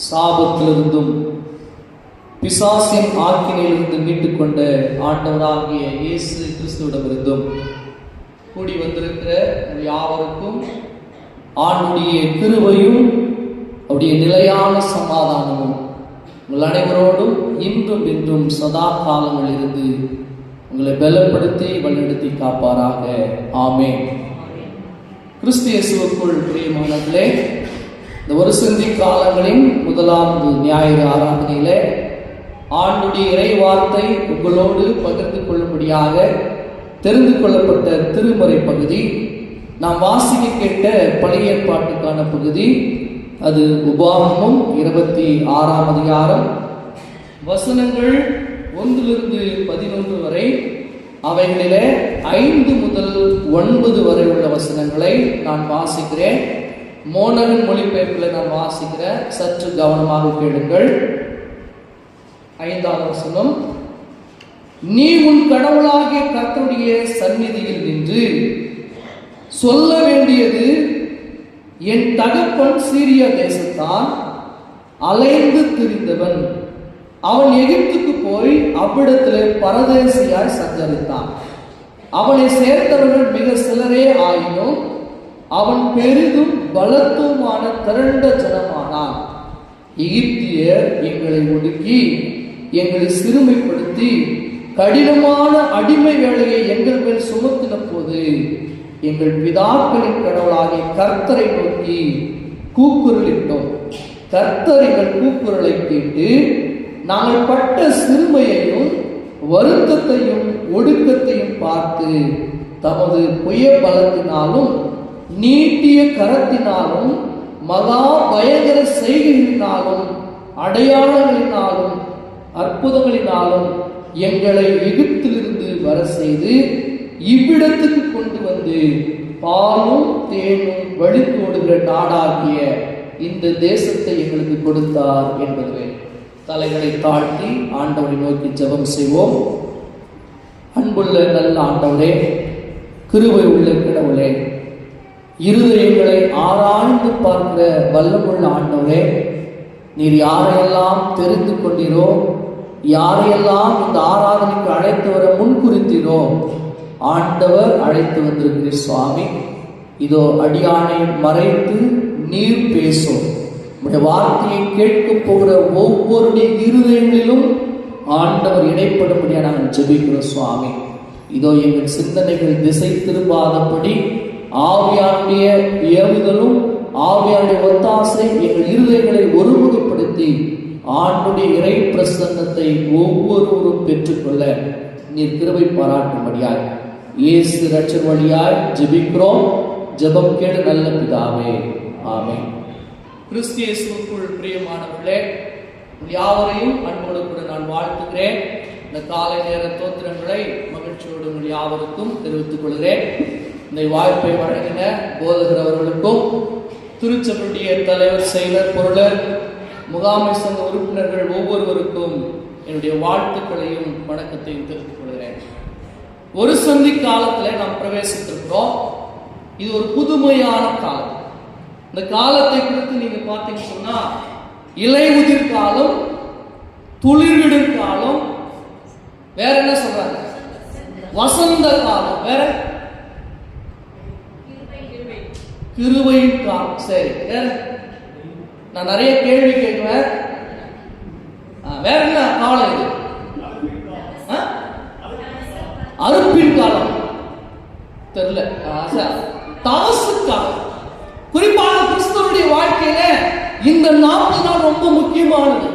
சாபத்திலிருந்தும் பிசாசின் ஆக்கினையிலிருந்து மீட்டுக்கொண்ட ஆண்டவராகிய இயேசு கிறிஸ்துவிடமிருந்தும் கூடி வந்திருக்கிற யாவருக்கும் ஆண்டுடைய கிருபையும் அவருடைய நிலையான சமாதானமும் உங்கள் அனைவரோடும் இன்றும் இன்றும் சதா காலங்களிலிருந்து உங்களை பலப்படுத்தி வழிநடத்தி காப்பாராக. ஆமென். கிறிஸ்து இயேசுவுக்குள் பிரியமானவர்களே, இந்த ஒரு சிந்தி காலங்களின் முதலாவது ஞாயிறு ஆராதனையிலே ஆண்டுடைய இறை வார்த்தை உங்களோடு பகிர்ந்து கொள்ளும்படியாக தெரிந்து கொள்ளப்பட்ட திருமறை பகுதி, நாம் வாசிக்க கேட்ட பழைய ஏற்பாட்டுக்கான பகுதி. அது உபாகமம் 26ஆம் அதிகாரம் வசனங்கள் 1-11 வரை. அவைகளிலே 5 முதல் 9 வரை உள்ள வசனங்களை நான் வாசிக்கிறேன். மோனரின் மொழிபெயர்ப்பில் நான் வாசிக்கிறேன். சற்று கவனமாக கேளுங்கள். 5வது வசனம்: நீ உன் கடவுளாகிய கர்த்தருடைய சந்நிதியில் நின்று சொல்ல வேண்டியது, என் தகப்பன் சீரியா தேசத்தான் அலைந்து திரிந்தவன். அவன் எகிப்துக்கு போய் அவ்விடத்திலே பரதேசியாய் சஞ்சரித்தான். அவனை சேர்த்தவர்கள் மிக சிலரே ஆயினும் அவன் பெரிதும் பலத்துமான திரண்ட ஜனமானான். எகிப்தியர் எங்களை ஒடுக்கி எங்களை சிறுமைப்படுத்தி கடினமான அடிமை வேலையை எங்கள் மேல் சுமத்தின போது எங்கள் பிதாக்களின் கடவுளாகிய கர்த்தரை நோக்கி கூக்குரலிட்டோம். கர்த்தர் எங்கள் கூக்குரலை கேட்டு நாங்கள் பட்ட சிறுமையையும் வருத்தத்தையும் ஒடுக்கத்தையும் பார்த்து தமது புய பலத்தினாலும் நீட்டிய கரத்தினாலும் மகா பயங்கர செய்கைகளினாலும் அடையாளங்களினாலும் அற்புதங்களினாலும் எங்களை எகிப்திலிருந்து வர செய்து இவ்விடத்துக்கு கொண்டு வந்து பாலும் தேனும் வழித்தோடுகிற நாடாகிய இந்த தேசத்தை எங்களுக்கு கொடுத்தார் என்பதுவே. தலைகளை தாழ்த்தி ஆண்டவரை நோக்கி ஜெபம் செய்வோம். அன்புள்ள நல்ல ஆண்டவரே, கிருபை உள்ள கடவுளே, இருதயங்களை ஆராய்ந்து பார்க்கிற வல்லமுள்ள ஆண்டவரே, நீர் யாரையெல்லாம் தெரிந்து கொண்டீரோ, யாரையெல்லாம் இந்த ஆராதனைக்கு அழைத்து வர முன்குறித்தீரோ, ஆண்டவர் அழைத்து வந்திருக்கிறீர் சுவாமி. இதோ அடியானை மறைத்து நீர் பேசும். உடைய வார்த்தையை கேட்க போகிற ஒவ்வொருடைய இருதயங்களிலும் ஆண்டவர் இடைப்படும்படியாக நாங்கள் ஜெபிக்கிறோம் சுவாமி. இதோ எங்கள் சிந்தனைகள் திசை திரும்பாதபடி ஆவியானுடைய ஏவுதலும் ஆவியானுடைய ஒத்தாசை எங்கள் இருதயங்களை ஒருமுகப்படுத்தி ஆண்டுடைய இறை பிரசன்னத்தை ஒவ்வொருவரும் பெற்றுக்கொள்ள நீர் கிருபை பாராட்டும்படியாய் இயேசு இரட்சகர் வழியாய் ஜெபிக்கிறோம். ஜெபம் கேளு நல்ல பிதாவே. ஆமென். கிறிஸ்து இயேசுவுக்குள் பிரியமானவர்களே, யாவரையும் அன்போடு கூட நான் வாழ்த்துகிறேன். இந்த காலை நேர தோத்திரங்களை மகிழ்ச்சியோடு உங்கள் யாவருக்கும் தெரிவித்துக் கொள்கிறேன். இந்த வாய்ப்பை வழங்கின போதகர் அவர்களுக்கும், திருச்சபையுடைய தலைவர், செயலர், பொருளர், முகாமை சங்க உறுப்பினர்கள் ஒவ்வொருவருக்கும் என்னுடைய வாழ்த்துக்களையும் வணக்கத்தையும் தெரிவித்துக் கொள்கிறேன். ஒரு சந்தி காலத்தில் நாம் பிரவேசித்திருக்கிறோம். இது ஒரு புதுமையான காலம். இந்த காலத்தை குறித்து நீங்க பார்த்தீங்கன்னு சொன்னா, இலை உதிர் காலம், துளிர்விடும் காலம், வேற என்ன சொல்றாங்க, வசந்த காலம், வேற கிருபையின் காலம். சரி, வேற நான் நிறைய கேள்வி கேட்குவேன். வேற என்ன காலம் இது? அறுப்பின் காலம் தெரியல. தாசு காலம். குறிப்பாக கிறிஸ்துவனுடைய வாழ்க்கையில இந்த 40 நாள் ரொம்ப முக்கியமானது.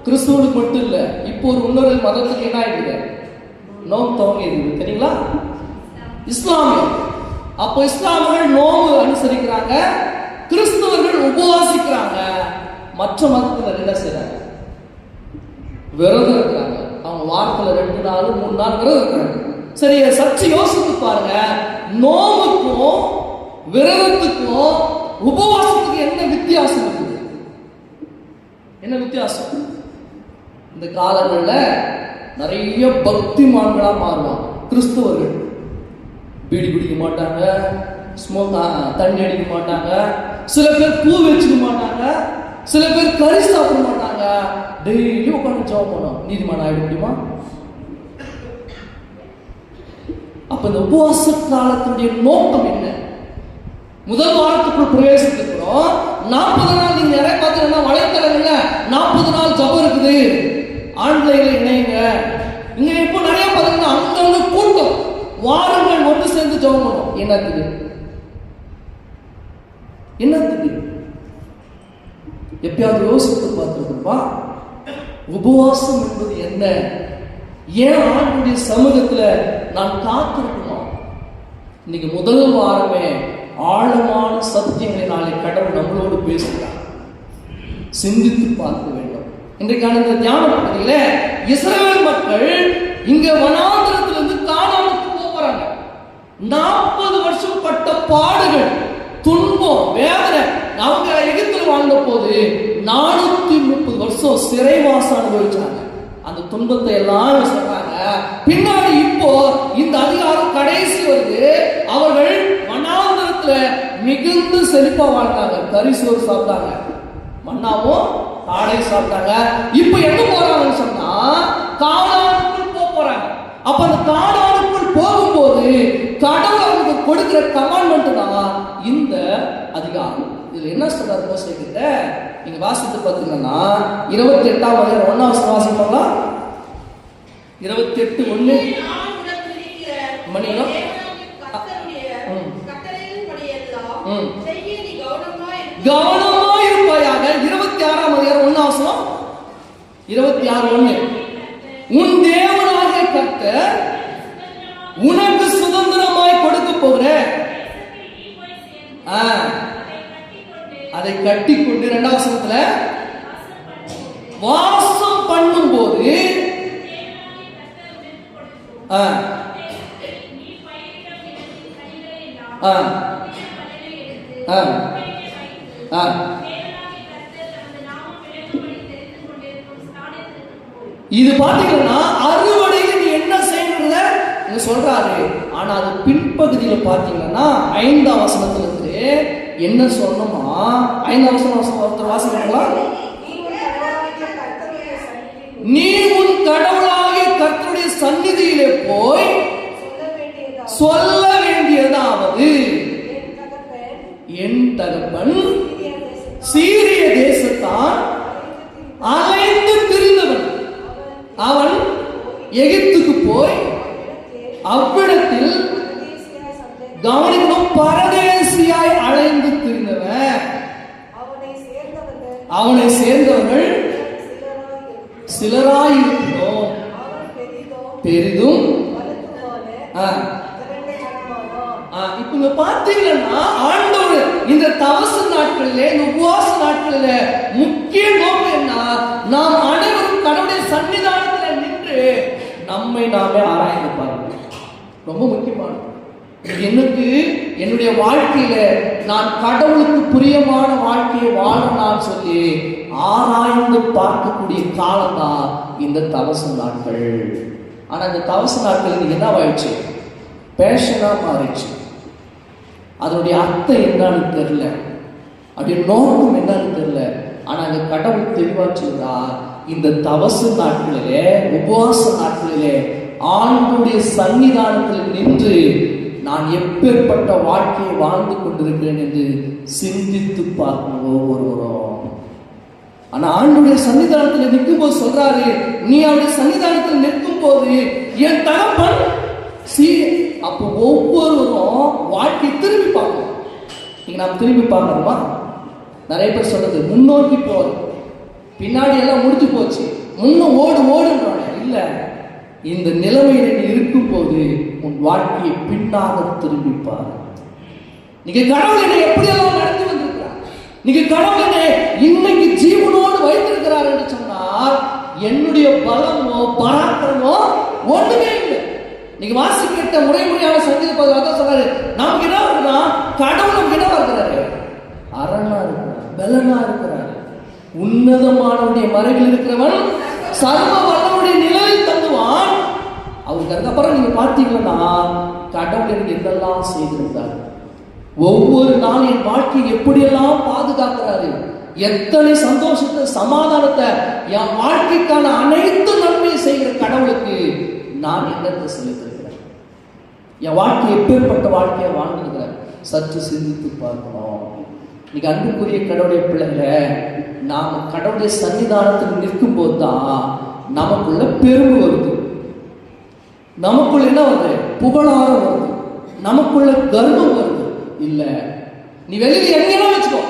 கிறிஸ்துவனுக்கு மட்டும் இல்ல, இப்போ ஒரு இன்னொரு மதத்துக்கு என்ன ஆயிடுது, நோம்பு துவங்கி இருக்குது தெரியுங்களா? இஸ்லாமியம். அப்போ இஸ்லாமியர்கள் நோம்பு அனுசரிக்கிறாங்க, கிறிஸ்தவர்கள் உபவாசிக்கிறாங்க. மற்ற மதத்தினர் என்ன செய்யறாங்க? விரதம் இருக்கிறாங்க. அவங்க வாரத்துல 2 நாள் 3 நாள் விரதம் இருக்கிறாங்க. சரி, சற்று யோசித்து பாருங்க, நோம்புக்கும் விரதத்துக்கும் உபவாசத்துக்கு என்ன வித்தியாசம் இருக்குது? என்ன வித்தியாசம்? இந்த காலங்களில் நிறைய பக்திமான்களா மாறுவாங்க கிறிஸ்தவர்கள். பீடி குடிக்க மாட்டாங்க, தண்ணி அடிக்க மாட்டாங்க, சில பேர் பூ வச்சுக்க மாட்டாங்க, சில பேர் சிலர் கறி சாப்பிட மாட்டாங்க, டெய்லி உட்காந்து ஜெபம் பண்ணும். நீதிமான் ஆயிட முடியுமா? அப்ப இந்த உபவாச காலத்துடைய நோக்கம் என்ன? முதல் வாரத்துக்குள் பிரவேசிக்கிறோம். 40 நாள் நீங்க நிறைய பார்த்தீங்கன்னா வலைத்தளங்கள்ல 40 நாள் ஜபம் இருக்குது, ஆன்லைன்ல இணைங்க. இங்க இப்போ நிறைய பார்த்தீங்கன்னா அங்கங்க கூட்டம், வாரங்கள் ஒன்று சேர்ந்து ஜபம் பண்ணும். என்னத்துக்கு? எப்பயாவது யோசித்து பார்த்துருப்பா, உபவாசம் என்பது என்ன? ஏன் ஆண்டுடைய சமூகத்துல நான் காத்திருக்கணும்? இன்னைக்கு முதல் வாரமே ஆழமான சத்தியங்களை நாளை கடவுள் நம்மளோடு பேசுகிறார். சிந்தித்து பார்க்க வேண்டும். இன்றைக்கான இந்த தியான பகுதியில இஸ்ரவேல் மக்கள் இங்க வனாந்திரத்திலிருந்து கானானுக்கு போறாங்க. 40 வருஷம் பட்ட பாடுகள், துன்பம், வேதனை. அவங்க எகிப்தில் வாழ்ந்த போது 430 வருஷம் சிறைவாசம் அனுபவிச்சாங்க. அந்த துன்பத்தை எல்லாம் சொல்றாங்க. பின்னாடி இப்போ இந்த அதிகாரம் கடைசி வருது. அவர்கள் வனாந்திரத்துல மிகுந்த செழிப்பா வாழ்ந்தாங்க. கரிசோறு சாப்பிட்டாங்க, மன்னாவும் காடை சாப்பிட்டாங்க. இப்ப எங்க போறாங்கன்னு சொன்னா கானானுக்குள் போறாங்க. அப்ப அந்த கானானுக்குள் போகும்போது கடவுள் அவங்களுக்கு கொடுக்கிற கமாண்ட்மெண்ட் தான் இந்த அதிகாரம். இதுல என்ன சொல்றாரு மோசே கிட்ட? நீங்க வாசித்து பார்த்தீங்கன்னா 28ஆம் அதிகாரம் 1ஆம் வாசிப்போங்களா? 28:1 மணியம் கவனமா இருப்பாயாக. 26ஆம் அதிகாரம் 1ஆம் 26:1 உன் தேவனாகிய கர்த்தர் உனக்கு சுதந்திரமாய் கொடுக்க போகிற அதை கட்டி கொண்டு 2ஆம் வசனத்துல வாசம் பண்ணும் போது இது பாத்தீங்கன்னா அறுவடையில நீ என்ன செய்யணும்ல சொல்றாரு. ஆனா அது பின்பகுதியில பாத்தீங்கன்னா 5ஆம் வசனத்துல இருந்து என்ன சொல்லணுமா? 5ஆம் வசனம் ஒருத்தர் வாசிக்கலாம். நீ உன் கடவுளாகிய கர்த்தருடைய சந்நிதியிலே போய் சொல்ல வேண்டியதாவது, என் தகப்பன் சீரிய தேசத்தான் அலைந்து திரிந்தவன், அவன் எகிப்துக்கு போய் அவ்விடத்தில் கவனிக்கணும் பரதேசியாய் அலைந்து திரிந்தவன், அவனை சேர்ந்தவர்கள் சிலராயிருக்கிறோம், பெரிதும். இப்ப பாத்தீங்கன்னா ஆண்டவர் இந்த தவச நாட்களிலே, இந்த உபவாச நாட்களிலே முக்கிய நோக்கம் என்ன? நாம் அனைவரும் கடவுளுடைய சன்னிதானத்தில் நின்று நம்மை நாமே ஆராய்ந்து பாருங்கள். ரொம்ப முக்கியமானது. எனக்கு என்னுடைய வாழ்க்கையில நான் கடவுளுக்கு பிரியமான வாழ்க்கையை வாழணும்னு சொல்லி ஆராய்ந்து பார்க்கக்கூடிய காலம் தான் இந்த தவச நாட்கள். ஆனா இந்த தவச நாட்கள் என்ன ஆயிடுச்சு? பேஷனா மாறிடுச்சு. அதனுடைய அர்த்தம் என்னன்னு தெரியல, அதனுடைய நோக்கம் என்னன்னு தெரியல. ஆனா அந்த கடவுள் தெளிவாச்சுதா, இந்த தவச நாட்களிலே, உபவாச நாட்களிலே ஆண்டுடைய சன்னிதானத்தில் நின்று நான் எப்பேற்பட்ட வாழ்க்கையை வாழ்ந்து கொண்டிருக்கிறேன் என்று சிந்தித்து பார்க்கணும் ஒவ்வொருவரும். ஆனா ஆண்டுடைய சன்னிதானத்தில் நிற்கும் போது சொல்றாரு, நீ அவருடைய சன்னிதானத்தில் நிற்கும் போது என் தகப்பன் அப்போ ஒவ்வொருவரும் வாழ்க்கை திரும்பி பார்க்கணும். நீங்க நாம் திரும்பி பார்க்கணுமா? நிறைய பேர் சொல்றது முன்னோக்கி போறது, பின்னாடி எல்லாம் முடிஞ்சு போச்சு, முன்ன ஓடுன்றாங்க. இல்ல, இந்த நிலைமையில நீ இருக்கும் போது உன் வாழ்க்கையை பின்னாக திரும்பிப்பார். நீங்க கடவுள் என்னை எப்படியெல்லாம் நடத்தி வந்திருக்கிறார், நீங்க கடவுள் என்னை இன்னைக்கு ஜீவனோடு வைத்திருக்கிறார் என்று சொன்னால் என்னுடைய பலமோ பராக்கிரமோ ஒண்ணுமே இல்லை. நீங்க வாசிக்கிட்ட முறையான சங்கீத பதிலாக சொல்றாரு, நமக்கு என்ன இருக்குன்னா கடவுள் நமக்கு என்ன இருக்கிறாரு? அரணா இருக்கிறார், பலனா இருக்கிறார். உன்னதமானவருடைய மறைவில் இருக்கிறவன் சர்வ வல்லவருடைய நிலையில் தங்குவான். அவருக்கு அதுக்கப்புறம் நீங்க பார்த்தீங்கன்னா கடவுள் எனக்கு எதெல்லாம் செய்திருந்தார், ஒவ்வொரு நாள் என் வாழ்க்கையை எப்படியெல்லாம் பாதுகாக்கிறாரு. எத்தனை சந்தோஷத்தை, சமாதானத்தை, என் வாழ்க்கைக்கான அனைத்து நன்மையை செய்கிற கடவுளுக்கு நான் என்னத்தை செலுத்திருக்கிறேன்? என் வாழ்க்கை எப்பேற்பட்ட வாழ்க்கையை வாழ்ந்துருக்கிறேன்? சற்று சிந்தித்து பார்க்கணும். இன்னைக்கு அன்புக்குரிய கடவுளுடைய பிள்ளைகளை, நாம் கடவுளுடைய சன்னிதானத்தில் நிற்கும் போது தான் நமக்குள்ள பெருமை வருது, நமக்குள்ள என்ன வருது? புகழாரம் வருது, நமக்குள்ள கர்வம் வருது. இல்ல, நீ வெளியில் எங்கேனா வச்சுக்கோ,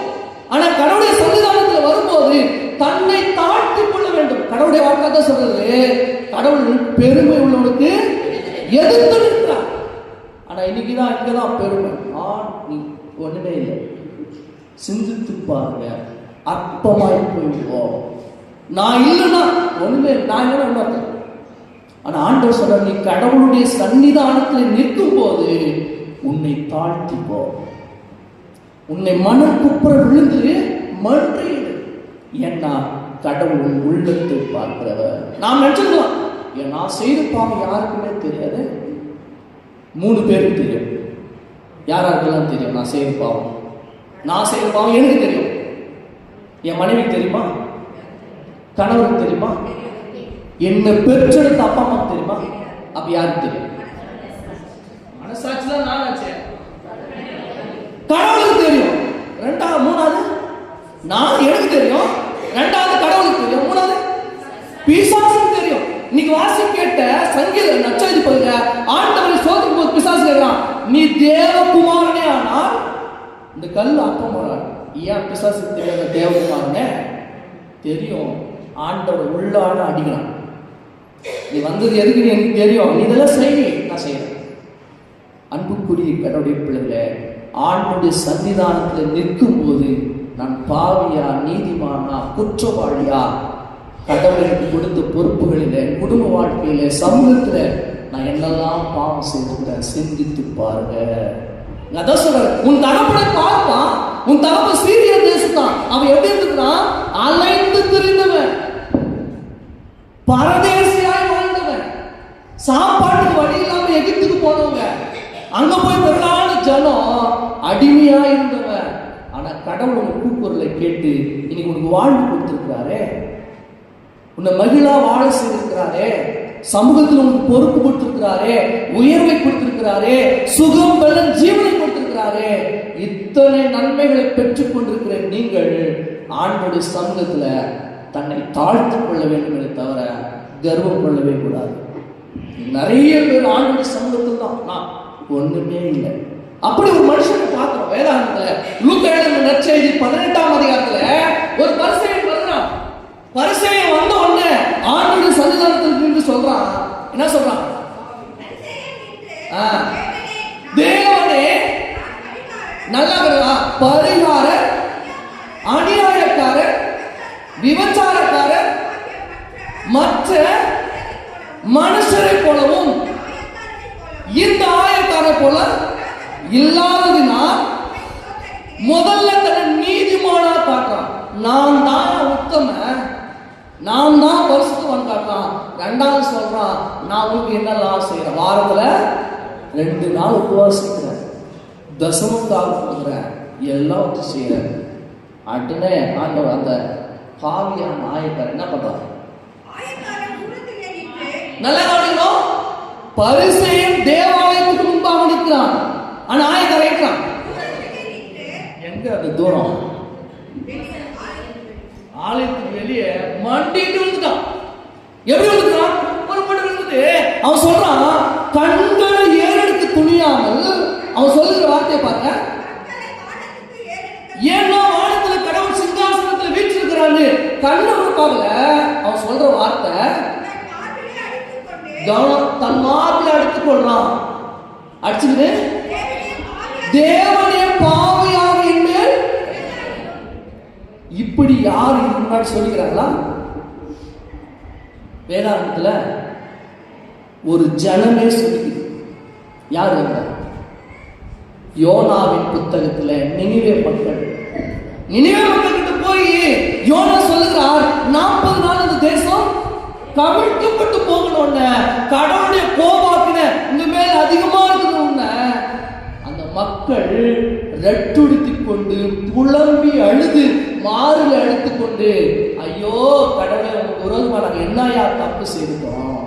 ஆனா கடவுளுடைய சன்னிதானத்தில் வரும்போது தன்னை தாழ்த்தி கொள்ள வேண்டும். கடவுளுடைய வார்த்தை தான் சொல்றது, கடவுள் பெருமை உள்ளவனுக்கு எதிர்த்து நிற்கிறார். ஆனா இன்னைக்குதான் இங்கதான் பெருமை. நீ ஒண்ணுமே இல்லை. சிந்தித்து பாருங்க, அற்பமாய் போயிடுவோம். நான் இல்லைன்னா ஒண்ணுமே, நான் இல்லைன்னா ஒண்ணு. ஆனா ஆண்டவர் சொல்ற, நீ கடவுளுடைய சன்னிதானத்தில் நிற்கும் போது உன்னை தாழ்த்திப்போ, உன்னை மனக்குப்புற விழுந்து மன்றிடு. ஏன்னா கடவுள் உள்ளத்தை பார்க்கிறவர். நாம் நினைச்சிருக்கலாம், நான் செய்த பாவம் யாருக்குமே தெரியாது. 3 பேருக்கு தெரியும். யாராருக்கெல்லாம் தெரியும்? நான் செய்த பாவம் எனக்கு தெரியும். என் மனைவிக்கு தெரியுமா? கணவருக்கு தெரியுமா? என்ன பெற்றெடுத்த அப்பா அம்மாவுக்கு தெரியுமா? அப்ப யாருக்கு தெரியும்? மனசாட்சி தான் நான் ஆச்சேன். கடவுளுக்கு தெரியும். மூணாவது எனக்கு தெரியும். 2வது கடவுளுக்கு தெரியும். 3வது பிசாசுக்கு தெரியும். இன்னைக்கு வாசி கேட்ட சங்கீத நற்செய்தி பகுதியில ஆண்டவரை சோதிக்கும் போது பிசாசு கேட்கிறான், நீ தேவகுமாரனே ஆனால் இந்த கல் அப்பமாறான். ஏன் பிசாசுக்கு தெரியாத தேவகுமாரனே? தெரியும். ஆண்டவர் உள்ளான அடிக்கிறான். நீ வந்தது எதுக்கு எனக்கு தெரியும், நீ இதெல்லாம் செய்ய, நான் செய்யறேன். அன்புக்குரிய கடவுளுடைய பிள்ளைகளே, ஆண்டுடைய சன்னிதானத்தில் நிற்கும் போது நான் பாவியா, நீதிமானா, குற்றவாளியா, கடவுளுக்கு கொடுத்த பொறுப்புகளில, குடும்ப வாழ்க்கையில, சமூகத்துல நான் என்னெல்லாம் பாவம் செய்திருக்கிறேன்? சிந்தித்து பாருங்க. அதான் சொல்ற, உன் தகப்பனை பார்ப்பான். உன் தகப்பன் சீரிய தேசத்தான். அவன் எப்படி இருக்கிறான்? அலைந்து திரிந்தவன், பரதேசியாய் வாழ்ந்தவன், சாப்பாட்டுக்கு வழி இல்லாம எகிப்துக்கு போனவங்க, அங்க போய் பெருளான ஜனம், அடிமையா இருந்தவன். ஆனா கடவுள் கூக்குரலை கேட்டு இன்னைக்கு உனக்கு வாழ்வு கொடுத்திருக்கிறாரே, உன்னை மகிழா வாழ செய்திருக்கிறாரே, சமூகத்தில் உனக்கு பொறுப்பு கொடுத்திருக்கிறாரே, உயர்வை கொடுத்திருக்கிறாரே, சுகம் பலன் ஜீவனை கொடுத்திருக்கிறாரே. இத்தனை நன்மைகளை பெற்றுக் கொண்டிருக்கிற நீங்கள் ஆண்டோடைய சமூகத்துல தன்னை தாழ்த்திக் கொள்ள வேண்டும் என்று தவிர கர்வம் கொள்ளவே கூடாது. நிறைய பேர் ஆண்டோடைய சமூகத்தில் தான் நான் ஒண்ணுமே இல்லை. அப்படி ஒரு மனுஷனை பார்க்கிறோம் வேதாகமத்துல. லூக்கா எழுதின நற்செய்தி 18ஆம் அதிகாரத்துல ஒரு பரிசேயன் வருகிறான். பரிசேயன் வந்த உடனே ஆண்டவருடைய சன்னிதானத்தில் நின்று சொல்றான். என்ன சொல்றான்? தேவனே, நல்லா பரிகாரர், அநியாயக்காரர், விபச்சாரக்காரர், மற்ற மனுஷரை போலவும் இந்த ஆயக்காரை போல இல்லாததினால் முதல்ல தன்னை நீதிமானா காட்டுறான். நான் தான் உத்தம, நான் தான் பரிசுத்தவன் காட்டுறான். 2வது சொல்றான், நான் உங்களுக்கு என்னெல்லாம் செய்யறேன்? வாரத்துல 2 நாள் உபவாசிக்கிறேன், தசமத்தாக கொடுக்குறேன், எல்லாம் வச்சு செய்யறேன். அடுனே ஆண்டவர் அந்த பாவியான ஆயக்காரர் என்ன பண்றான்? நல்லா கவனிக்கணும். பரிசேயன் தேவாலயத்துக்கு முன்பாக நிற்கிறான். ஆனா ஆயக்காரன் இருக்கிறான் எங்க? அது தூரம், ஆலயத்துக்கு வெளியே மண்டிட்டு வந்துட்டான். எப்படி வந்துட்டான்? ஒரு மண்டு வந்துட்டு அவன் சொல்றான், கண்களை ஏறெடுத்து துணியாமல், அவன் சொல்லுகிற வார்த்தையை பாருங்க, ஏன்னா வானத்துல கடவுள் சிங்காசனத்துல வீற்றிருக்கிறான்னு கண்ணை பார்க்கல. அவன் சொல்ற வார்த்தை, தன் மார்பில் அடித்துக் கொள்றான். அடிச்சுக்கிட்டு, தேவனே பாவியாக என்மேல். இப்படி யார் இதுக்கு முன்னாடி சொல்லிக்கிறாங்களா? வேதாகமத்துல ஒரு ஜனமே சொல்லிக்குது. யார் வந்த? யோனாவின் புத்தகத்துல நினிவே மக்கள் கிட்ட போய் யோனா சொல்லுகிறார், 40 நாள் அந்த தேசம் கவிழ்க்கப்பட்டு போகணும்னு, கடவுளுடைய கோபாக்கின இந்த மேல அதிகமா இருக்கணும்னு அந்த மக்கள் ரெட்டுடுத்திக் கொண்டு புலம்பி அழுது மாறுல எடுத்துக்கொண்டு, ஐயோ கடவுளை உங்களுக்கு விரோதமா நாங்க என்னையா தப்பு செய்துட்டோம்,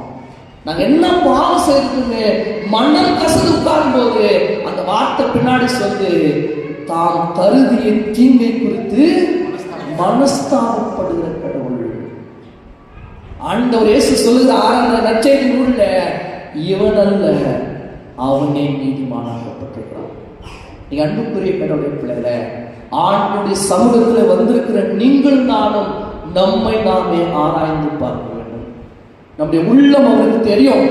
நாங்க என்ன பாவம் செய்துன்னு மண்ணல் கசந்து உட்காரும் போது அந்த வார்த்தை பின்னாடி சொல்லு, தாம் கருதிய தீங்கை குறித்து மனஸ்தாபப்படுகிற கடவுள். ஆண்டவர் இயேசு சொல்லுகிற ஆரம்ப நற்செய்தி நூல்ல, இவன் அல்ல அவனே நீதிமானாக்கப்பட்டிருக்கிறான். நீங்க அன்புக்குரிய கடவுளுடைய பிள்ளைகளை, ஆண்டுடைய சமூகத்தில் வந்திருக்கிற நீங்கள் நானும் நம்மை நாமே ஆராய்ந்து பார்க்க வேண்டும். நம்முடைய உள்ளம் அவருக்கு தெரியும்.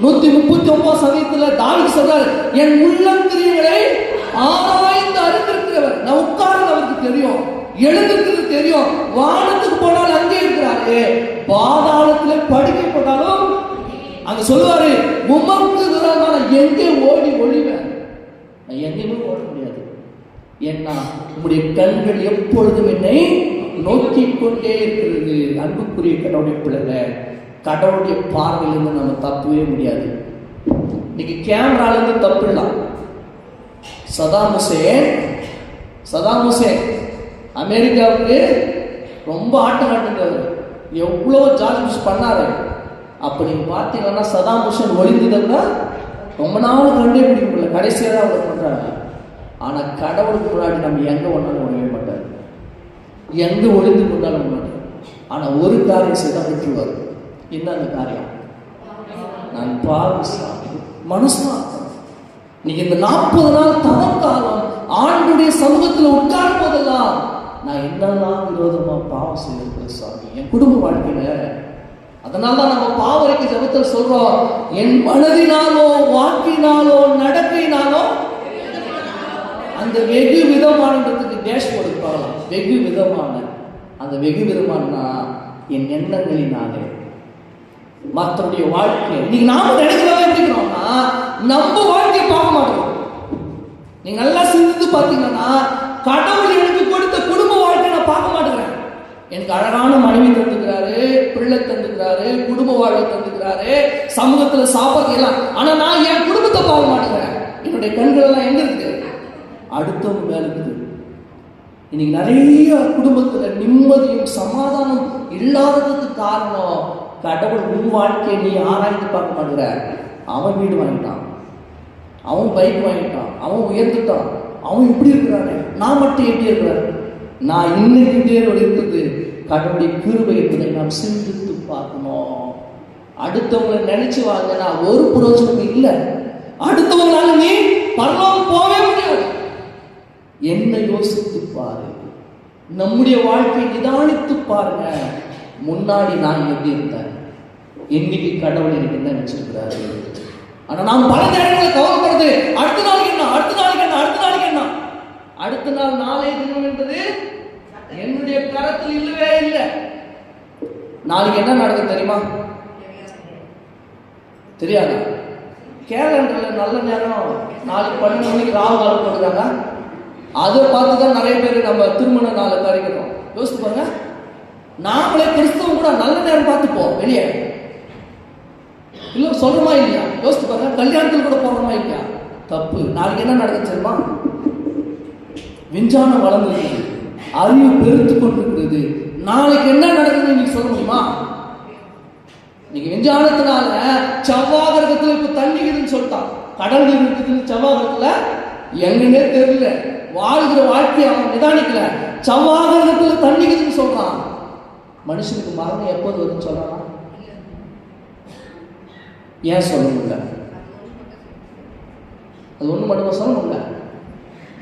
139 சதவீதத்தில் தாவீது சொல்றார், என் உள்ளம் கிரியைகளை ஆராய்ந்து அறிந்திருக்கிறவர். நான் உட்கார்ந்து அவருக்கு தெரியும், எழுந்திருக்கிறது தெரியும். வானத்துக்கு போனால் அங்கே இருக்கிறாரு, பாதாளத்தில் படிக்கப்பட்டாலும் அங்க சொல்லுவாரு, உமக்கு விரோதமா நான் எங்கே ஓடி ஒளிவேன்? நான் எங்கேயுமே ஓட முடியாது. ஏன்னா உங்களுடைய கண்கள் எப்பொழுதும் என்னை நோக்கி கொண்டே இருக்கிறது. அன்புக்குரிய கடவுளுடைய பிள்ளைகளை, கடவுளுடைய பார்வையிலிருந்து நம்ம தப்பவே முடியாது. இன்னைக்கு கேமரால இருந்து தப்பிடலாம். சதாம் ஹுசேன் அமெரிக்காவுக்கு ரொம்ப ஆட்டம் காட்டுங்கிறவர், எவ்வளோ ஜார்ஜ் பண்ணாரு. அப்போ நீங்க பார்த்தீங்கன்னா சதாம் ஹுசேன் ஒளிந்ததுன்னா ரொம்ப நாள் கண்டே பிடிக்க முடியல, கடைசியாக தான் அவங்க பண்றாங்க. ஆனா கடவுளுக்கு முன்னாடி நம்ம எங்க ஒன்றாலும் ஒழிய மாட்டார், எங்க ஒளிந்து கொண்டாலும் மாட்டார். ஆனா ஒரு காரியம் செய்தால் விட்டுருவார். என்ன அந்த காரியம்? நான் மனஸ்தாபம். நீங்க இந்த 40 நாள் தவம் காலம் ஆண்டுடைய சமூகத்தில் உட்காரும் போதெல்லாம் நான் என்னெல்லாம் விரோதமா பாவம் செய்திருக்கிறேன் சாமி என் குடும்ப வாழ்க்கையில. அதனால்தான் நம்ம பாவரைக்கு ஜெபத்தில் சொல்றோம், என் மனதினாலோ வாக்கினாலோ நடக்கையினாலோ, அந்த வெகு விதமானதுக்கு டேஷ் கொடுப்பாங்க. வெகு விதமான, அந்த வெகு விதமானா என் எண்ணங்களினாலே மற்றவருடைய வாழ்க்கை. நீங்க நாம நினைக்கிறதா எப்படிக்கிறோம்னா நம்ம வாழ்க்கையை பார்க்க மாட்டோம். நீங்க நல்லா சிந்தித்து பார்த்தீங்கன்னா, கடவுள் எனக்கு கொடுத்த குடும்ப வாழ்க்கையை நான் பார்க்க மாட்டேங்கிறேன். எனக்கு அழகான மனைவி தந்துக்கிறாரு, பிள்ளை தந்துக்கிறாரு, குடும்ப வாழ்க்கை தந்துக்கிறாரு, சமூகத்துல சாப்பாடு எல்லாம். ஆனா நான் என் குடும்பத்தை பார்க்க மாட்டேங்கிறேன். என்னுடைய கண்கள் எல்லாம் எங்க இருக்கு? அடுத்தவங்க மேல இருக்குது. இன்னைக்கு நிறைய குடும்பத்துல நிம்மதியும் சமாதானம் இல்லாததுக்கு காரணம், கடவுள் உன் வாழ்க்கையை நீ ஆராய்ந்து பார்க்க மாட்டேங்கிற. அவன் வீடு வாங்கிட்டான், அவன் பைக் வாங்கிட்டான், அவன் உயர்ந்துட்டான், அவன் இப்படி இருக்கிறானே, நான் மட்டும் எப்படி இருக்கிறேன்? நான் இன்னைக்கு இருக்குது கடவுளுடைய கிருபை என்பதை நாம் சிந்தித்து பார்க்கணும். அடுத்தவங்களை நினைச்சு வாங்கினா ஒரு பிரயோஜனம் இல்லை. அடுத்தவங்களால நீ பரலோகம் போகவே முடியாது. என்ன யோசித்து பாரு, நம்முடைய வாழ்க்கையை நிதானித்து பாருங்க. முன்னாடி நான் எப்படி இருந்தேன், இன்னைக்கு கடவுள் எனக்கு என்ன நினைச்சிருக்கிறாரு. ஆனா நாம் பல நேரங்களில் கவலைப்படுறது, அடுத்த நாளைக்கு என்ன, அடுத்த நாளைக்கு என்ன, அடுத்த நாளைக்கு என்ன. அடுத்த நாள் நாளை தினம் என்பது என்னுடைய கரத்தில் இல்லவே இல்லை. நாளைக்கு என்ன நடக்கும் தெரியுமா? தெரியாது. கேலண்டர்ல நல்ல நேரம் நாளைக்கு 12 மணிக்கு ராவு காலம் போடுறாங்க. அதை பார்த்துதான் நிறைய பேர் நம்ம திருமண நாளை கறிக்கிறோம். யோசித்து பாருங்க, நாமளே கிறிஸ்தவம் கூட நல்ல நேரம் பார்த்துப்போம். வெளியே இல்ல சொல்றோமா இல்லையா? யோசித்து பாருங்க, கல்யாணத்தில் கூட போடுறோமா இல்லையா? தப்பு. நாளைக்கு என்ன நடக்குது தெரியுமா? விஞ்ஞானம் வளர்ந்துருக்கு, அறிவு பெருத்து கொண்டிருக்கிறது. நாளைக்கு என்ன நடக்குதுன்னு நீங்க சொல்ல முடியுமா? நீங்க விஞ்ஞானத்தினால செவ்வாய் கிரகத்துல இப்ப தண்ணி இருக்குதுன்னு சொல்லிட்டான், கடல் நீர் இருக்குதுன்னு. செவ்வாய் கிரகத்துல எங்கன்னே தெரியல, வாழ்கிற வாழ்க்கையை அவன் நிதானிக்கல. செவ்வாய் கிரகத்துல தண்ணி இருக்குதுன்னு சொல்றான். மனுஷனுக்கு மரணம் எப்போது வரும்னு சொல்றான்? ஏன் சொல்ல முடியல? அது ஒண்ணு மட்டுமா சொல்ல முடியல?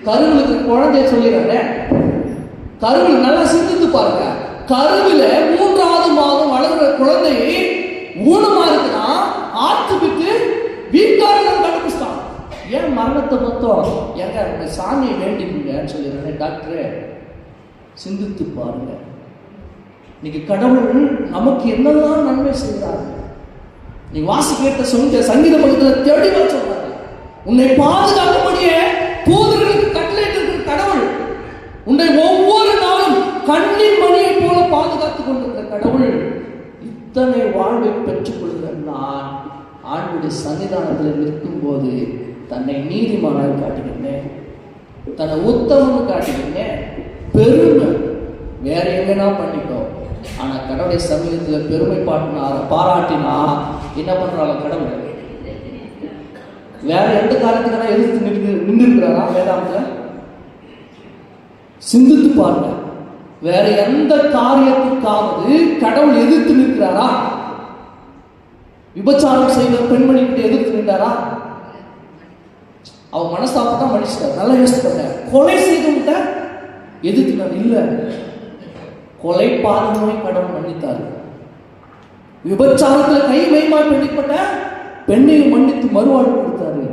கருவிலுக்கு குழந்தைய சொல்லிடுறாரு. கருவில் நல்லா சிந்தித்து பாருங்க. கருவில 3வது மாதம் வளர்கிற குழந்தை ஊனமா இருக்குன்னா ஆத்து விட்டு வீட்டாளர்கள் கண்டுபிடிச்சான். ஏன் மரணத்தை மொத்தம் எங்க சாமியை வேண்டிக்குங்கன்னு சொல்லிடுறேன் டாக்டரே. சிந்தித்து பாருங்க. இன்னைக்கு கடவுள் நமக்கு என்னதான் நன்மை செய்கிறாரு. நீ வாசி கேட்ட சங்கீத பக்கத்தில் தெளிவா சொல்றாரு, உன்னை பாதுகாக்கும்படியே தூதர்களுக்கு கட்டளையிட்டு இருக்கிற கடவுள், உன்னை ஒவ்வொரு நாளும் கண்ணின் மணியை போல பாதுகாத்துக் கொண்டிருக்கிற கடவுள், இத்தனை வாழ்வை பெற்றுக் கொள்கிற நான் ஆண்டுடைய சன்னிதானத்தில் நிற்கும் போது தன்னை நீதிமானாக காட்டுகிறேன், தன்னை உத்தமன்னு காட்டுகிறேன். பெருமை வேற எங்கன்னா பண்ணிக்கோ. ஆனா கடவுளுடைய சமூகத்துல பெருமை பாராட்டினா என்ன பண்றாங்க? கடவுள் வேற எந்த காரியத்துக்கான எதிர்த்து நின்றுக்கிறாரா? வேதாந்தத்துல சிந்தித்து பாருங்க. வேற எந்த காரியத்துக்காவது கடவுள் எதிர்த்து நிற்கிறாரா? விபச்சாரம் செய்த பெண்மணி கிட்ட எதிர்த்து நின்றாரா? அவன் மனசாப்பதான் மன்னிச்சிட்டார். நல்லா யோசிச்சு பண்ண. கொலை செய்துவிட்ட எதிர்த்து இல்ல, கொலை பாதகமாய் கடவுள் மன்னித்தார். விபச்சாரத்துல கை வைமாய் மன்னிப்பட்ட பெண்ணையும் மன்னித்து மறுவாழ்வு கொடுத்தாரு.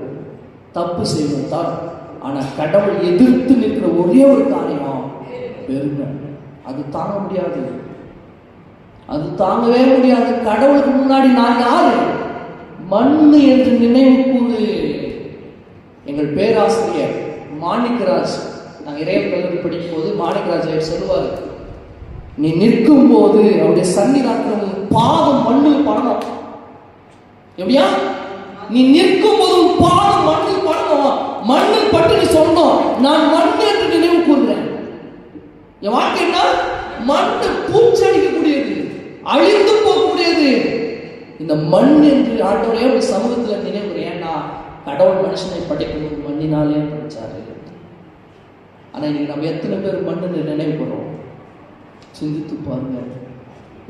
தப்பு செய்வதால். ஆனா கடவுள் எதிர்த்து நிற்கிற ஒரே ஒரு காரியம் பெருமை. அது தாங்க முடியாது, அது தாங்கவே முடியாது. கடவுளுக்கு முன்னாடி நான் யாரு? மண்ணு என்று நினைவு கூறு. எங்கள் பேராசிரியர் மாணிக்கராஜ், நாங்கள் இறையல் கல்லூரி படிக்கும் போது மாணிக்கராஜ் சொல்லுவார், நீ நிற்கும் போது அவருடைய சன்னிதானத்தில் பாதம் மண்ணில் படணும். எப்படியா? நீ நிற்கும் போது பாதம் மண்ணில் படணும். மண்ணில் பட்டு நீ சொன்னோம், நான் மண் என்று நினைவு கூறுகிறேன். என் வாழ்க்கைன்னா மண்ணு பூச்சடிக்கக்கூடியது, அழிந்து போகக்கூடியது. இந்த மண் என்று ஆண்டவரே ஒரு சமூகத்தில் நினைவுகிறேன். ஏன்னா கடவுள் மனுஷனை படைக்கணும் மண்ணினாலே படைச்சாரு. ஆனா இன்னைக்கு நம்ம எத்தனை பேர் மண்ணு நினைவு கூறோம்? சிந்தித்து பாருங்க.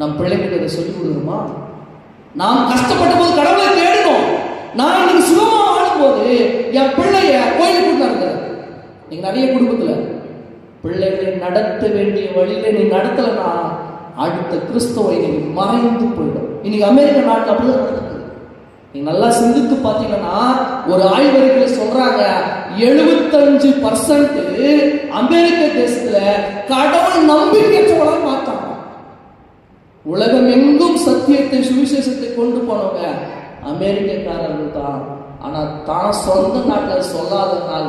நம் பிள்ளைங்களுக்கு அதை சொல்லிக் கொடுக்குறோமா? நாம் கஷ்டப்பட்ட போது கடவுளை தேடணும். நான் இன்னைக்கு சுகமா வாழும் போது என் பிள்ளைய கோயிலுக்கு கூட்டினாங்க. நீங்க நிறைய குடும்பத்துல பிள்ளைகளை நடத்த வேண்டிய வழியில நீ நடத்தலன்னா அடுத்த கிறிஸ்தவ நீ மறைந்து போயிடும். இன்னைக்கு அமெரிக்க நாட்டில் அப்படிதான் நடக்குது. நீங்க நல்லா சிந்தித்து பார்த்தீங்கன்னா ஒரு ஆய்வறிக்கையில சொல்றாங்க 75% அமெரிக்க தேசத்துல கடவுள் நம்பிக்கையற்றவங்களா மாற்றாங்க. உலகம் எங்கும் சத்தியத்தை சுவிசேஷத்தை கொண்டு போனவங்க அமெரிக்கக்காரர்கள் தான். ஆனா தான் சொந்த நாட்டில் சொல்லாததுனால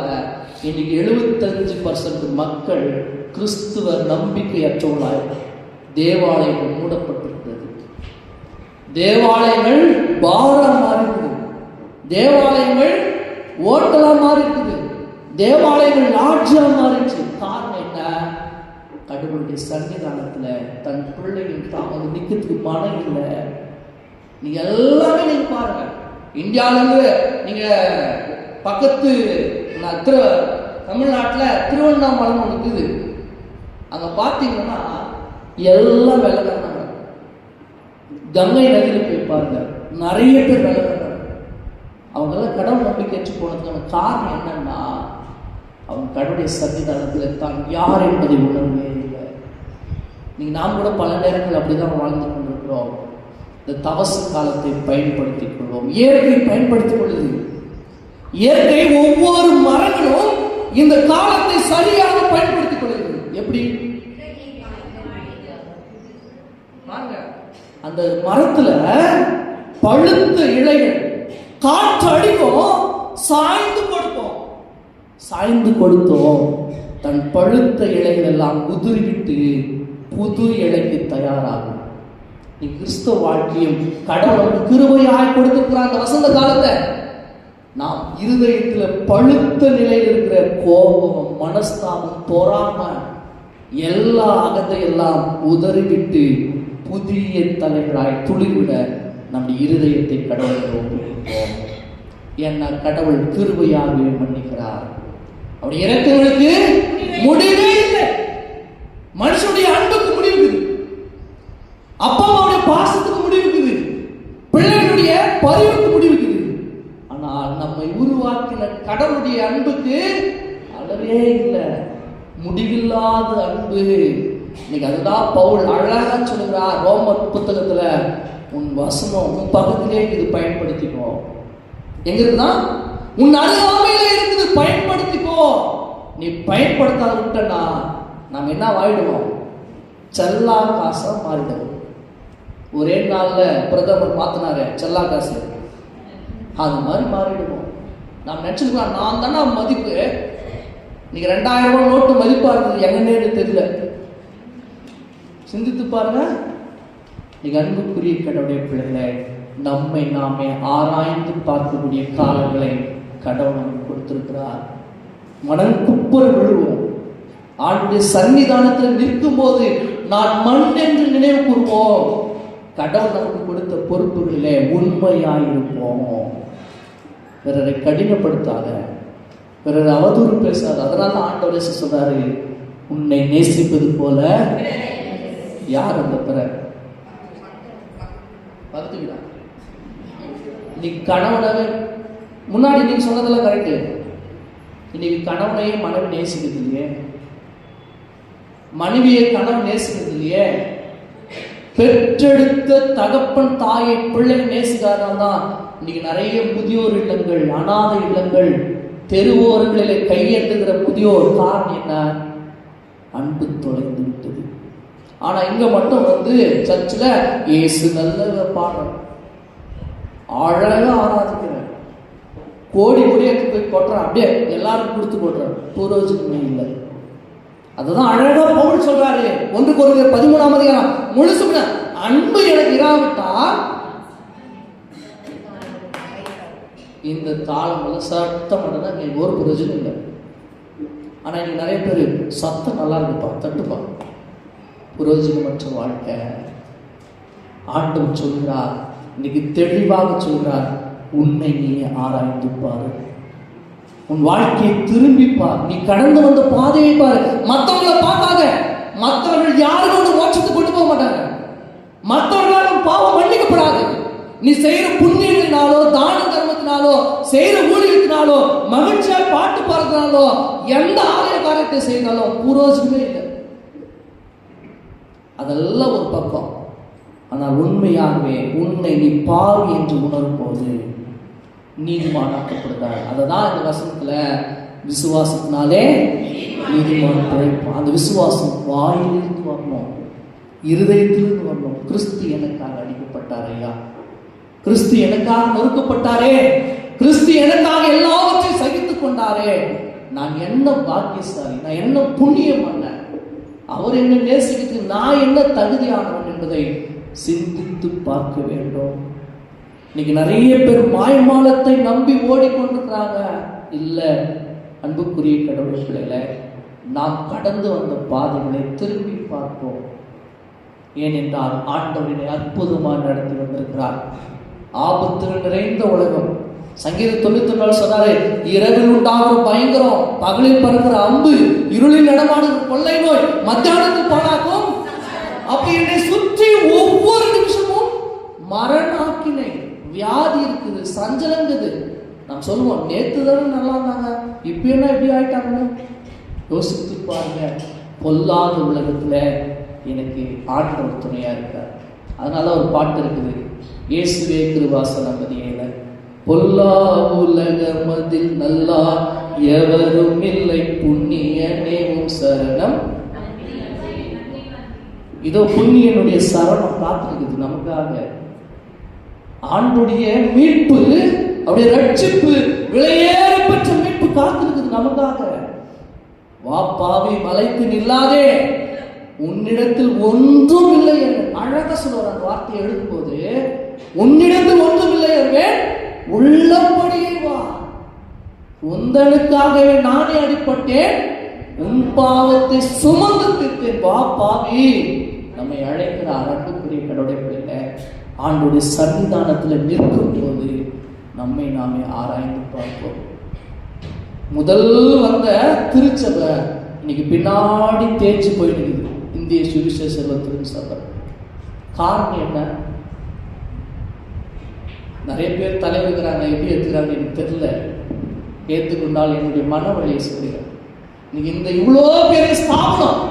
இன்னைக்கு 75% மக்கள் கிறிஸ்துவ நம்பிக்கையற்றவர்களாக தேவாலயங்கள் மூடப்பட்டிருக்கிறது. தேவாலயங்கள் பாரா மாறி இருக்குது. தேவாலயங்கள் ஓட்டலா மாறி இருக்குது. தேவாலயங்கள் லாட்ஜா மாறிச்சு. காரணம் என்ன? கடவுளுடைய சன்னிதானத்துல தன் பிள்ளைகள் தாமது நிக்கிறதுக்கு மனம் இல்லை. நீங்க எல்லாமே நீங்க பாருங்க. இந்தியாவில இருந்து நீங்க பக்கத்து தமிழ்நாட்டில் திருவண்ணாமலை ஒன்று இருக்குது. அங்க பார்த்தீங்கன்னா எல்லாம் வெள்ளக்காரங்க. கங்கை நதியில் போய் பாருங்க, நிறைய பேர் வெள்ளக்காரங்க. அவங்கெல்லாம் கடவுள் நம்பிக்கைச்சு போனதுக்கான காரணம் என்னன்னா அவங்க கடவுளுடைய சன்னிதானத்தில் தான் யார் என்பதை உணர்வே இல்லை. நீங்க நாம் கூட பல நேரங்கள் அப்படிதான் வாழ்ந்து கொண்டிருக்கிறோம். இந்த தவச காலத்தை பயன்படுத்திக் கொள்வோம். இயற்கை பயன்படுத்திக் கொள்ளுது. இயற்கை ஒவ்வொரு மரங்களும் இந்த காலத்தை சரியாக பயன்படுத்திக் கொள்ளுது. எப்படி? அந்த மரத்துல பழுத்த இலைகள் காற்று அடிக்கும், சாய்ந்து கொடுப்போம். சாய்ந்து கொடுத்தோம் தன் பழுத்த இலைகள் எல்லாம் உதிர்விட்டு புது இலைக்கு தயாராகும். நீ கிறிஸ்தவ வாழ்க்கையும் கடவுள் கிருபையாய் கொடுத்திருக்கிறார். அந்த வசந்த காலத்தை நாம் இருதயத்துல பழுத்த நிலையில் இருக்கிற கோபம், மனஸ்தாபம், பொறாமை எல்லா அகத்தையெல்லாம் உதறிவிட்டு புதிய தலைகளாய் துளிர்விட நம்முடைய இருதயத்தை கடவுளை ஒப்புக்கொள்வோம். ஏன்னா கடவுள் கிருபையாகவே மன்னிக்கிறார். அவருடைய இரக்கங்களுக்கு முடிவே இல்லை. மனுஷனுடைய அன்புக்கு முடிவு இருக்குது. அப்பா அம்மாவுடைய பாசத்துக்கு முடிவு இருக்குது. பிள்ளைகளுடைய பரிவுக்கு முடிவு இருக்குது. ஆனால் நம்மை உருவாக்கின கடவுளுடைய அன்புக்கு அளவே இல்லை, முடிவில்லாத அன்பு. இன்னைக்கு அதுதான் பவுல் அழகா சொல்லுகிறார் ரோமர் புத்தகத்துல, உன் வசனம் உன் பக்கத்திலே இது பயன்படுத்திக்கோ. எங்க இருக்குன்னா உன் அருகாமையில இருக்குது, பயன்படுத்திக்கோ. நீ பயன்படுத்தாத விட்டனா நாம் என்ன ஆயிடுவோம்? செல்லா காசா மாறிடுவோம். ஒரே நாள்ல பிரதமர் மாத்தினாரு செல்லா காசு, அது மாதிரி மாறிடுவோம். நாம் நினைச்சிருக்கலாம் நான் தானே மதிப்பு. இன்னைக்கு 2000 ரூபாய் நோட்டு மதிப்பா இருந்தது, எங்கன்னே தெரியல. சிந்தித்து பாருங்க. நீங்க அன்புக்குரிய கடவுளுடைய பிள்ளைகளை நம்மை நாமே ஆராய்ந்து பார்க்கக்கூடிய காலங்களை கடவுள் நமக்கு கொடுத்திருக்கிறார். மனம் குப்புற விழுவோம். ஆண்டுடைய சன்னிதானத்தில் நிற்கும் போது நான் மண் என்று நினைவு கூறுவோம். கடவுள் நமக்கு கொடுத்த பொறுப்புகளிலே உண்மையாயிருப்போம். பிறரை கடினப்படுத்தாத, பிறரை அவதூறு பேசாத. அதனால ஆண்டவர் சொல்றாரு, உன்னை நேசிப்பது போல யார் அந்த பிறர் பார்த்துக்கிட்டா. நீ கணவனவே முன்னாடி நீங்க சொன்னதெல்லாம் கரெக்டு. இன்னைக்கு கணவனையே மனைவி நேசிக்கிறது இல்லையே, மனைவியை கணவன் நேசிக்கிறது இல்லையே. பெற்றெடுத்த தகப்பன் தாயை பிள்ளைகள் நேசிக்காதான் இன்னைக்கு நிறைய முதியோர் இல்லங்கள், அநாதை இல்லங்கள், தெருவோரங்களிலே கையெழுத்துகிற முதியோர். காரணம் என்ன? அன்பு தொலைந்து விட்டது. ஆனா இங்க மட்டும் சர்ச்சில் இயேசு நல்ல பாடுறோம், அழகா ஆராதிக்கிறேன், கோடி கோடியாக்கு போய் கொட்டுறான், அப்படியே எல்லாருக்கும் கொடுத்து கொட்டுறான், பூர்வஜுக்கு இல்லை. அதுதான் அழகா பவுல் சொல்றாரு 1 கொரிந்தியர் 13ஆம் அதிகாரம் முழுசு. அன்பு எனக்கு இராவிட்டால் இந்த தாளம் சத்தம் மட்டும்தான் ஒரு பிரயோஜனம் இல்லை. ஆனா இன்னைக்கு நிறைய பேர் சத்தம் நல்லா இருக்குப்பா, தட்டுப்பா, பிரயோஜனமற்ற வாழ்க்கை. ஆண்டவர் சொல்கிறார், இன்னைக்கு தெளிவாக சொல்கிறார், உன்னை நீ ஆராய்ந்து பாரு, உன் வாழ்க்கையை திரும்பிப்பார், நீ கடந்து வந்த பாதையை பாரு. மற்றவங்களை பார்க்காத. மற்றவர்கள் யாரும் மோட்சத்துக்கு கொண்டு போக மாட்டாங்க. மற்றவர்களாலும் பாவம் மன்னிக்கப்படாது. நீ செய்யற புண்ணியத்தினாலோ, தான தர்மத்தினாலோ, செய்யற ஊழியத்தினாலோ, மகிழ்ச்சியா பாட்டு பாடுறதுனாலோ, எந்த ஆலய காரியத்தை செய்தாலும் புரோஜனமே இல்லை. அதெல்லாம் ஒரு பக்கம். ஆனால் உண்மையாகவே உன்னை நீ பாவி என்று உணரும் போது நீதிமானாக்கப்படுகிறார். அததான் இந்த வசனத்துல விசுவாசத்தினாலே நீதிமான் பிழைப்பான். அந்த விசுவாசம் வாயிலிருந்து வரணும், இருதயத்திலிருந்து வரணும். கிறிஸ்து எனக்காக அடிக்கப்பட்டார் ஐயா, கிறிஸ்து எனக்காக நொறுக்கப்பட்டாரே, கிறிஸ்து எனக்காக எல்லாவற்றையும் சகித்துக் கொண்டாரே, நான் என்ன பாக்கியசாலி, நான் என்ன புண்ணியம் பண்ண, அவர் என்ன நேசிக்கு நான் என்ன தகுதியானவன் என்பதை சிந்தித்து பார்க்க வேண்டும். இன்னைக்கு நிறைய பேர் மாய்மாலத்தை நம்பி ஓடிக்கொண்டிருக்கிறாங்க. இல்ல அன்புக்குரிய கடவுள் பிள்ளைகளை, நாம் கடந்து வந்த பாதைகளை திரும்பி பார்ப்போம். ஏனென்றால் ஆண்டவரினை அற்புதமாக நடத்தி வந்திருக்கிறார். ஆபத்துகள் நிறைந்த உலகம். சங்கீதம் 91 சொன்னாரு, இரவில் உண்டாகிற பயங்கரம், பகலில் பறக்கிற அம்பு, இருளில் நடமாடுகிற கொள்ளை நோய், மத்தியானத்தில் பாழாக்கும். அப்ப என்னை சுற்றி ஒவ்வொரு நிமிஷமும் மரணாக்கினை, வியாதி இருக்குது, சஞ்சலங்குது. நாம் சொல்லுவோம், நேற்று தானே நல்லா இருந்தாங்க, இப்ப என்ன எப்படி ஆயிட்டாங்கன்னு யோசித்து பாருங்க. பொல்லாத உலகத்துல எனக்கு ஆண்டவர் துணையா இருக்கார். அதனால ஒரு பாட்டு இருக்குது, இயேசுவே கிருபாசனம் 17, பொல்லா உலகமதில் நல்லா எவரும் இல்லை, புண்ணியனேவும் சரணம். இதோ புண்ணியனுடைய சரணம் காத்திருக்குது நமக்காக. ஆண்டுடைய மீட்பு, அவருடைய ரட்சிப்பு, விலையேறப்பட்ட மீட்பு காத்திருக்குது நமக்காக. வா பாவி, மலைத்து நில்லாதே, உன்னிடத்தில் ஒன்றும் இல்லை என்று அழகா சொல்லுவார். அந்த வார்த்தையை எழுதும்போது, உன்னிடத்தில் ஒன்றும் இல்லை என்று உள்ளபடியே வா, உந்தனுக்காகவே நானே அடிப்பட்டேன், உன் பாவத்தை சுமந்து தீர்த்தேன், வா பாவி. நம்மை அழைக்கிற அன்புக்குரிய கடவுளை பிள்ளை, ஆண்டுடைய சன்னிதானத்தில் நிற்கும் போது நம்மை நாமே ஆராய்ந்து பார்ப்போம். முதல் வந்த திருச்சபை இன்னைக்கு பின்னாடி தேய்ச்சி போயிடுது, இந்திய சுவிசேஷ திருச்சபை. காரணம் என்ன? நிறைய பேர் தலைவருக்கிறாங்க, எப்படி ஏற்றுக்கிறாங்க எனக்கு தெரியல. ஏற்றுக்கொண்டால் என்னுடைய மன வழியை சொல்லுகிறேன். நீங்க இந்த இவ்வளோ பெரிய ஸ்தாபனம்,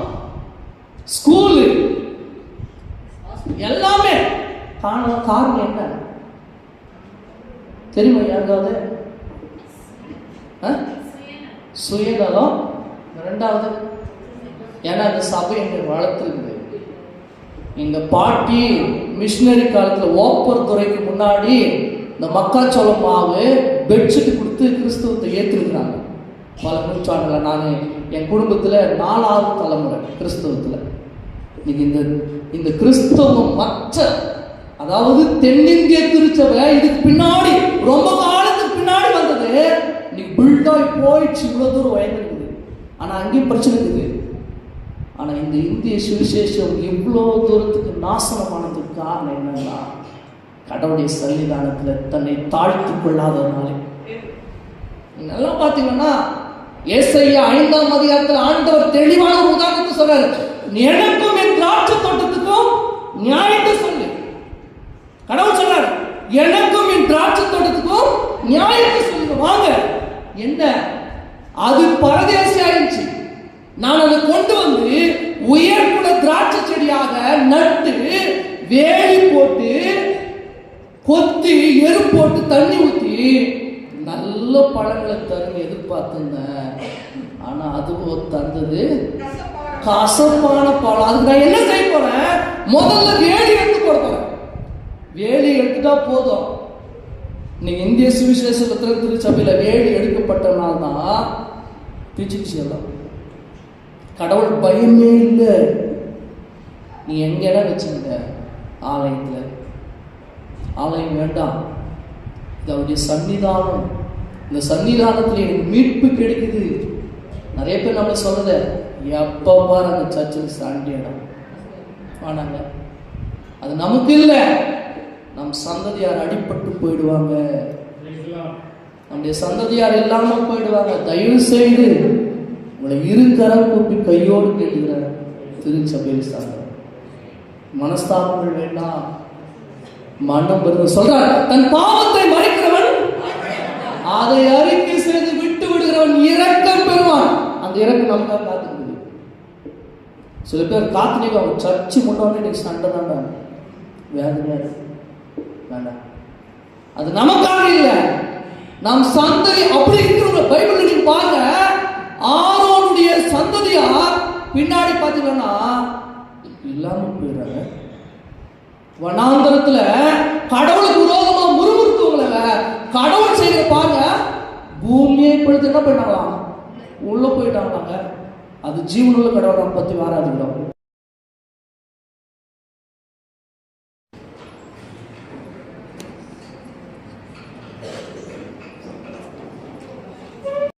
ஸ்கூலு, எல்லாமே காரணம் என்ன தெரியுமா? யாருக்காவது சுயநலம். ரெண்டாவது, ஏன்னா அந்த சபை எங்க வளர்த்துருக்குது. இந்த பாட்டி மிஷினரி காலத்தில் ஓப்பர் துறைக்கு முன்னாடி இந்த மக்காச்சோளம் மாவு பெட்ஷீட் கொடுத்து கிறிஸ்துவத்தை ஏற்றிருக்கிறாங்க. பல நூற்றாண்டுல நான் என் குடும்பத்தில் 4வது தலைமுறை கிறிஸ்தவத்தில். இன்னைக்கு இந்த கிறிஸ்தவம் மற்ற, அதாவது தென்னிந்திய திருச்சபை இதுக்கு பின்னாடி ரொம்ப காலத்துக்கு பின்னாடி வந்தது. இன்னைக்கு பில்டாய் போயிடுச்சு, இவ்வளவு தூரம் வயங்குது. ஆனா அங்கேயும் பிரச்சனை இருக்குது. ஆனா இந்த இந்திய சுவிசேஷம் இவ்வளோ தூரத்துக்கு நாசனமானதுக்கு காரணம் என்னன்னா, கடவுளுடைய சன்னிதானத்துல தன்னை தாழ்த்திக் கொள்ளாததுனாலே. நல்லா பாத்தீங்கன்னா ஏசாயா 5ஆம் அதிகாரத்தில் ஆண்டவர் தெளிவான ஒரு உதாரணத்தை சொல்றாரு. எனக்கும் என் திராட்சை தோட்டத்துக்கும் நியாயத்தை சொல்லு. கடவுள் சொல்றாரு, எனக்கும் என் திராட்சை தோட்டத்துக்கும் நியாயத்தை சொல்லுங்க வாங்க. என்ன அது பரதேசி ஆயிடுச்சு. நான் அதை கொண்டு வந்து உயர்குல திராட்சை செடியாக நட்டு வேலி போட்டு கொத்தி எரு போட்டு தண்ணி ஊத்தி நல்ல பழங்களை தரும் எதிர்பார்த்திருந்தேன். ஆனா அதுவும் தந்தது கசப்பான பழம். அதுக்கு நான் என்ன செய்ய போறேன்? முதல்ல வேலி எடுத்து போட போறேன். வேலி எடுத்துட்டா போதும். நீங்க இந்திய சுவிசேஷத்துல திருச்சபையில வேலி எடுக்கப்பட்டனால தான் பிச்சுச்சு எல்லாம். கடவுள் பயமே இல்லை. நீ எங்கன்னா வச்சுங்க, ஆலயத்துல. ஆலயம் வேண்டாம், இது அவருடைய சன்னிதானம். இந்த சன்னிதானத்துல எனக்கு மீட்பு கிடைக்குது. நிறைய பேர் நம்மள சொல்றத, எப்ப பாரு அந்த சர்ச்சில் சாண்டியிடம் ஆனாங்க. அது நமக்கு இல்லை, நம் சந்ததியார் அடிபட்டு போயிடுவாங்க, நம்முடைய சந்ததியார் இல்லாம போயிடுவாங்க. தயவு செய்து உங்களை இருக்கரம் கூப்பி கையோடு கேட்கிற திருச்சபையில் சார்ந்த மனஸ்தாபங்கள் வேண்டாம், மனம் பெருமை. சொல்றார், தன் பாவத்தை மறைக்கிறவன் அதை அறிக்கை செய்து விட்டு விடுகிறவன் இரக்கம் பெறுவான். அந்த இரக்கம் நமக்காக காத்துக்குது. சில பேர் காத்துனீங்க, அவங்க சர்ச்சு முன்னோடனே இன்னைக்கு சண்டை தாண்டா, வேதனையா வேண்டாம். அது நமக்காக இல்லை, நம் சந்ததி அப்படி இருக்கிறவங்க. பைபிள் நீங்க பாருங்க, ஆரோனுடைய சந்ததியார் பின்னாடி பார்த்தீங்கன்னா இல்லாம போயிடுறாங்க. வனாந்தரத்துல கடவுளுக்கு விரோதமா முறுமுறுத்தவங்கள கடவுள் செய்யற பாருங்க, பூமியை படுத்து என்ன பண்ணாங்களாம், உள்ள போயிட்டாங்களாங்க. அது ஜீவனுள்ள கடவுளை பத்தி வாராதுங்களோ.